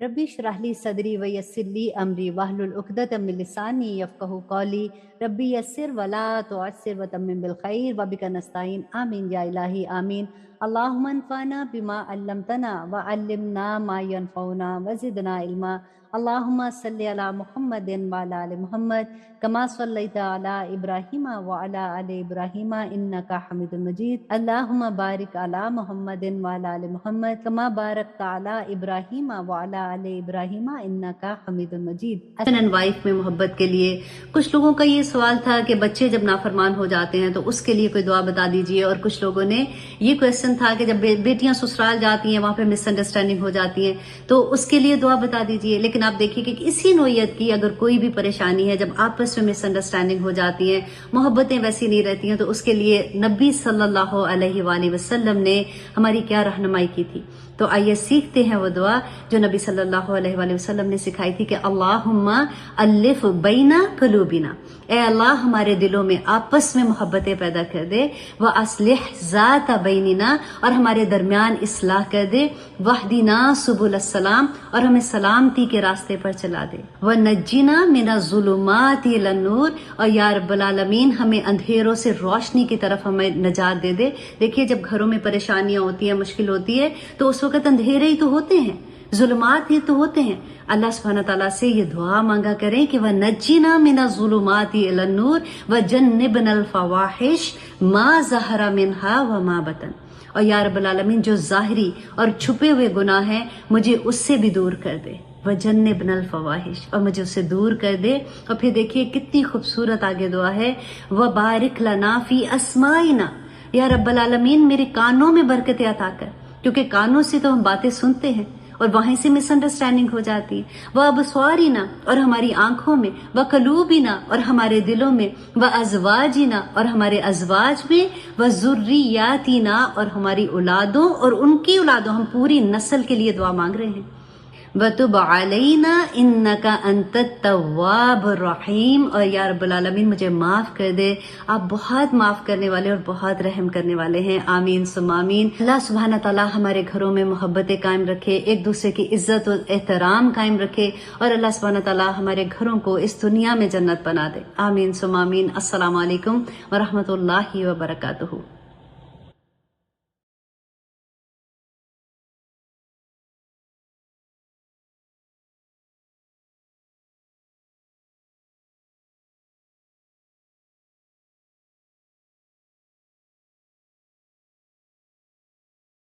ربی اشرح لی صدری ویسر لی امری واحلل عقدۃ من لسانی یفقہوا قولی ربی یسر ولا تعسر وتمم بالخیر وبک نستعین آمین یا الہی آمین۔ اللہم انفعنا بما علمتنا وعلمنا ما ینفعنا وزدنا علما۔ اللہم صلی علی محمد وعلی آل محمد کما صلیت علی ابراہیم وعلی آل ابراہیم انک حمید مجید۔ اللہم بارک علی محمد وعلی آل محمد کما بارکت علی ابراہیم وعلی آل ابراہیم انک حمید مجید۔ ہسبینڈ اینڈ وائف میں محبت کے لیے کچھ لوگوں کا یہ سوال تھا کہ بچے جب نافرمان ہو جاتے ہیں تو اس کے لیے کوئی دعا بتا دیجیے، اور کچھ لوگوں نے یہ کویشچن تھا کہ جب بیٹیاں سسرال جاتی ہیں وہاں پہ مس انڈرسٹینڈنگ ہو جاتی ہے تو اس کے لیے دعا بتا دیجیے۔ لیکن آپ دیکھیے کہ اسی نوعیت کی اگر کوئی بھی پریشانی ہے، جب آپس میں مس انڈرسٹینڈنگ ہو جاتی ہیں، محبتیں ویسی نہیں رہتی ہیں، تو اس کے لیے نبی صلی اللہ علیہ وآلہ وسلم نے ہماری کیا رہنمائی کی تھی۔ تو آئیے سیکھتے ہیں وہ دعا جو نبی صلی اللہ علیہ وآلہ وسلم نے سکھائی تھی کہ اللہم الف بین قلوبنا، اے اللہ ہمارے دلوں میں آپس میں محبتیں پیدا کر دے، وَأَصْلِحْ ذَاتَ بَيْنِنَا، اور ہمارے درمیان اصلاح کر دے، وَاهْدِنَا سُبُلَ السَّلَام، اور ہمیں سلامتی کے راستے پر چلا دے، وَنَجِّنَا مِنَ الظُّلُمَاتِ إِلَى النُّورِ، اور یا رب العالمین ہمیں اندھیروں سے روشنی کی طرف ہمیں نجات دے دے۔ دیکھیے جب گھروں میں پریشانیاں ہوتی ہیں، مشکل ہوتی ہے، تو اس وقت اندھیرے ہی تو ہوتے ہیں، ظلمات ہی تو ہوتے ہیں۔ اللہ سبحانہ تعالیٰ سے یہ دعا مانگا کریں کہ وَنَجِّنَا مِنَ الظُّلُمَاتِ إِلَى النُّورِ وَجَنِّبْنَا الْفَوَاحِشَ مَا ظَهَرَ مِنْهَا وَمَا بَطَنَ، اور یا رب العالمین جو ظاہری اور چھپے ہوئے گناہ ہیں مجھے اس سے بھی دور کر دے، وَجَنِّبْنَا الْفَوَاحِشَ، اور مجھے اسے دور کر دے۔ اور پھر دیکھیے کتنی خوبصورت آگے دعا ہے، وَبَارِكْ لَنَا فِي أَسْمَاعِنَا، یا رب العالمین میرے کانوں میں برکت عطا کر، کیونکہ کانوں سے تو ہم باتیں سنتے ہیں اور وہیں سے مس انڈرسٹینڈنگ ہو جاتی ہے۔ وَأَبْصَارِنَا، اور ہماری آنکھوں میں، وَقُلُوبِنَا، اور ہمارے دلوں میں، وَأَزْوَاجِنَا، اور ہمارے ازواج میں، وَذُرِّيَّاتِنَا، اور ہماری اولادوں اور ان کی اولادوں، ہم پوری نسل کے لیے دعا مانگ رہے ہیں۔ وَتُبْ عَلَيْنَا إِنَّكَ أَنْتَ التَّوَّابُ الرَّحِيمُ، اور یا رب العالمین مجھے معاف کر دے، آپ بہت معاف کرنے والے اور بہت رحم کرنے والے ہیں۔ آمین ثم آمین۔ اللہ سبحانہ تعالیٰ ہمارے گھروں میں محبتیں قائم رکھے، ایک دوسرے کی عزت و احترام قائم رکھے، اور اللہ سبحانہ تعالیٰ ہمارے گھروں کو اس دنیا میں جنت بنا دے۔ آمین ثم آمین۔ السلام علیکم ورحمۃ اللہ وبرکاتہ۔